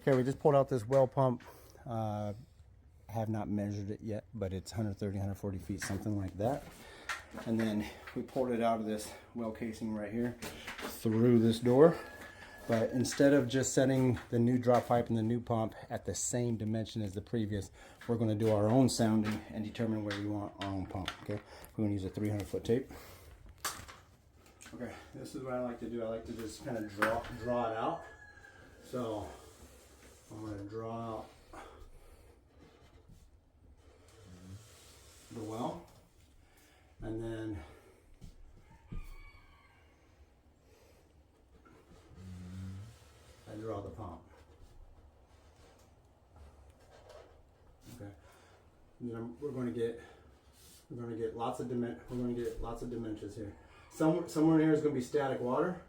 Okay, we just pulled out this well pump. I have not measured it yet, but it's 130, 140 feet, something like that. And then we pulled it out of this well casing right here through this door. But instead of just setting the new drop pipe and the new pump at the same dimension as the previous, we're going to do our own sounding and determine where we want our own pump. Okay, we're going to use a 300-foot tape. Okay, this is what I like to do. I like to just kind of draw it out. So I'm going to draw out the well, and then I draw the pump. Okay. And then we're going to get lots of dimensions here. Somewhere in here is going to be static water.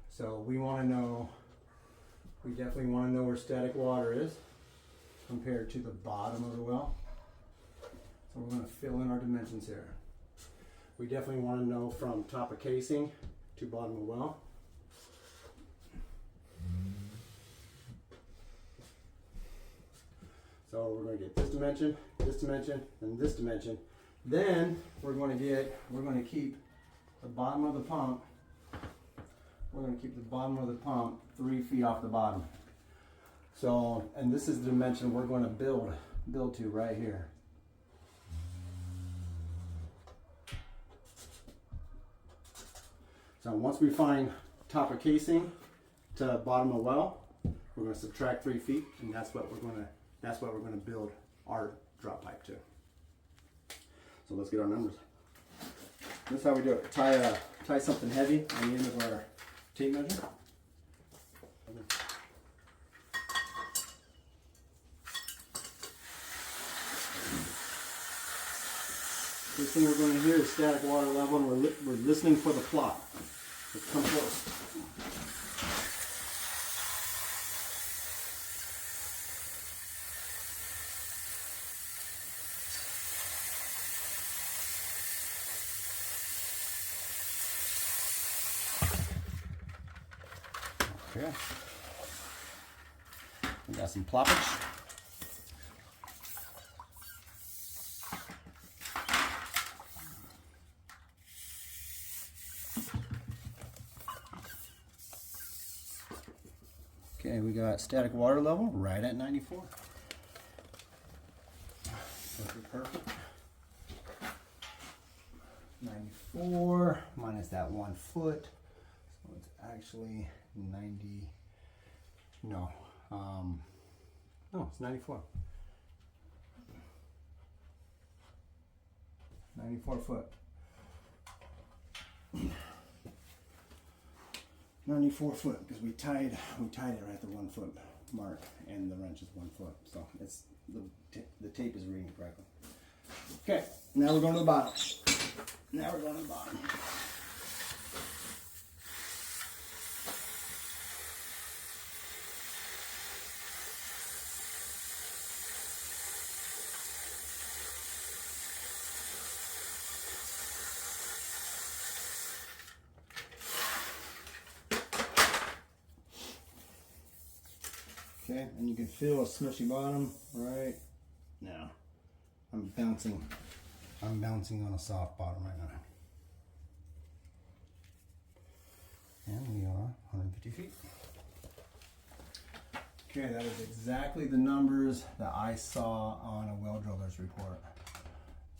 So we definitely want to know where static water is compared to the bottom of the well. So we're going to fill in our dimensions here. We definitely want to know from top of casing to bottom of well. So we're going to get this dimension, and this dimension. Then we're going to keep the bottom of the pump. We're going to keep the bottom of the pump 3 feet off the bottom. So, and this is the dimension we're going to build to right here. So once we find top of casing to bottom of well, we're going to subtract 3 feet, and that's what we're going to build our drop pipe to. So let's get our numbers. This is how we do it. Tie something heavy on the end of our tape measure. First thing we're going to hear is static water level, and we're listening for the plot. Let's come close. Okay. We got some ploppage. Okay, we got static water level right at 94. Perfect. 94 minus that 1 foot. So it's actually 90. No, it's 94. 94 foot. 94 foot, because we tied it right at the 1 foot mark, and the wrench is 1 foot, so it's the tape is reading correctly. Okay, now we're going to the bottom. Okay, and you can feel a smushy bottom right now. I'm bouncing on a soft bottom right now. And we are 150 feet. Okay, that is exactly the numbers that I saw on a well driller's report.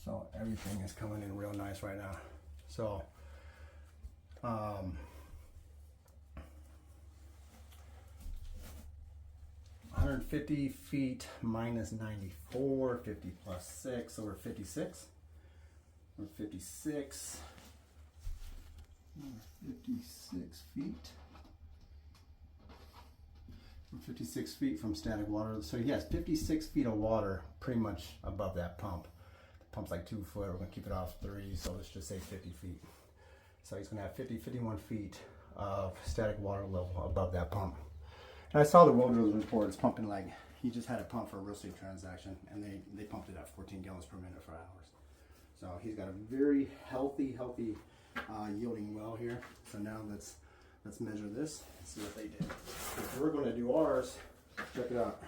So everything is coming in real nice right now. So 150 feet minus 94, 50 plus 6, so we're 56. We're 56. 56 feet. We're 56 feet from static water. So he has 56 feet of water pretty much above that pump. The pump's like 2 foot. We're going to keep it off 3, so let's just say 50 feet. So he's going to have 51 feet of static water level above that pump. And I saw the well driller's report. It's pumping like, he just had a pump for a real estate transaction, and they pumped it at 14 gallons per minute for hours. So he's got a very healthy yielding well here. So now let's measure this and see what they did. If we're going to do ours, Check it out.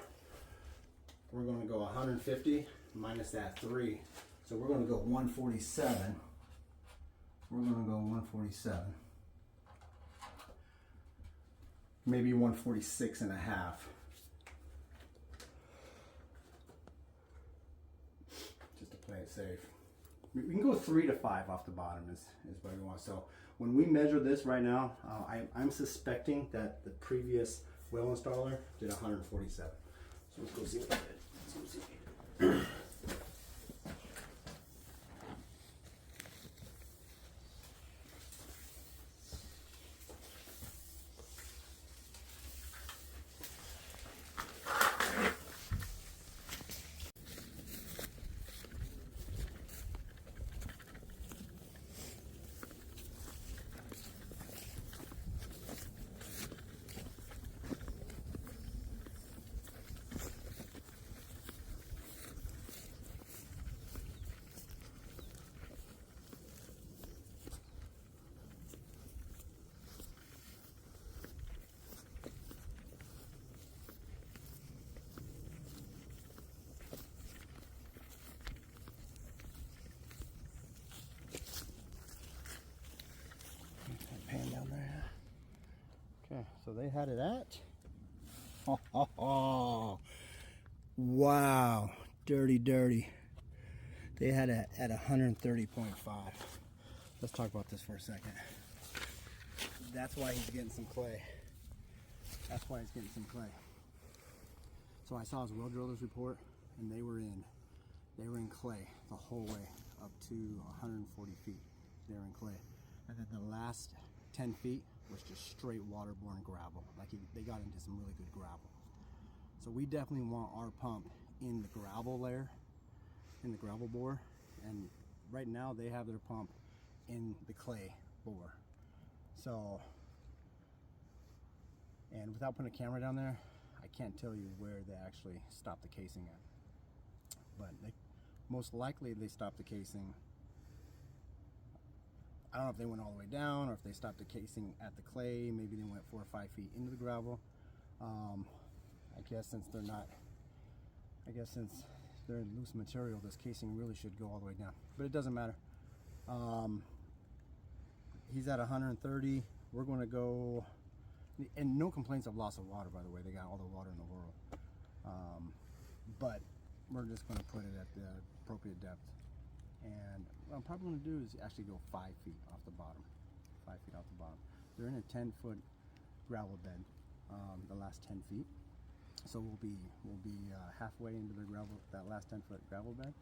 We're going to go 150 minus that 3. So we're going to go 147. We're going to go 147. Maybe 146 and a half. Just to play it safe. We can go 3 to 5 off the bottom is what we want. So when we measure this right now, I'm suspecting that the previous well installer did 147. So let's go see what they did. Let's go see. Pan down there. Okay, so they had it at. Oh, wow, dirty. They had it at 130.5. Let's talk about this for a second. That's why he's getting some clay. So I saw his well driller's report, and they were in clay the whole way up to 140 feet. They were in clay, and then the last 10 feet was just straight waterborne gravel. Like they got into some really good gravel. So we definitely want our pump in the gravel layer, in the gravel bore. And right now they have their pump in the clay bore. So, and without putting a camera down there, I can't tell you where they actually stopped the casing at. But most likely they stopped the casing. I don't know if they went all the way down or if they stopped the casing at the clay. Maybe they went 4 or 5 feet into the gravel. I guess since they're in loose material, this casing really should go all the way down. But it doesn't matter. He's at 130. We're going to go, and no complaints of loss of water, by the way. They got all the water in the world. But we're just going to put it at the appropriate depth. And what I'm probably going to do is actually go 5 feet off the bottom. 5 feet off the bottom. They're in a 10-foot gravel bed, the last 10 feet. So we'll be halfway into the gravel, that last 10-foot gravel bed.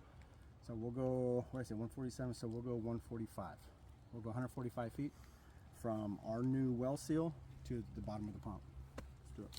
So we'll go, what did I say, 147, so we'll go 145. We'll go 145 feet from our new well seal to the bottom of the pump. Let's do it.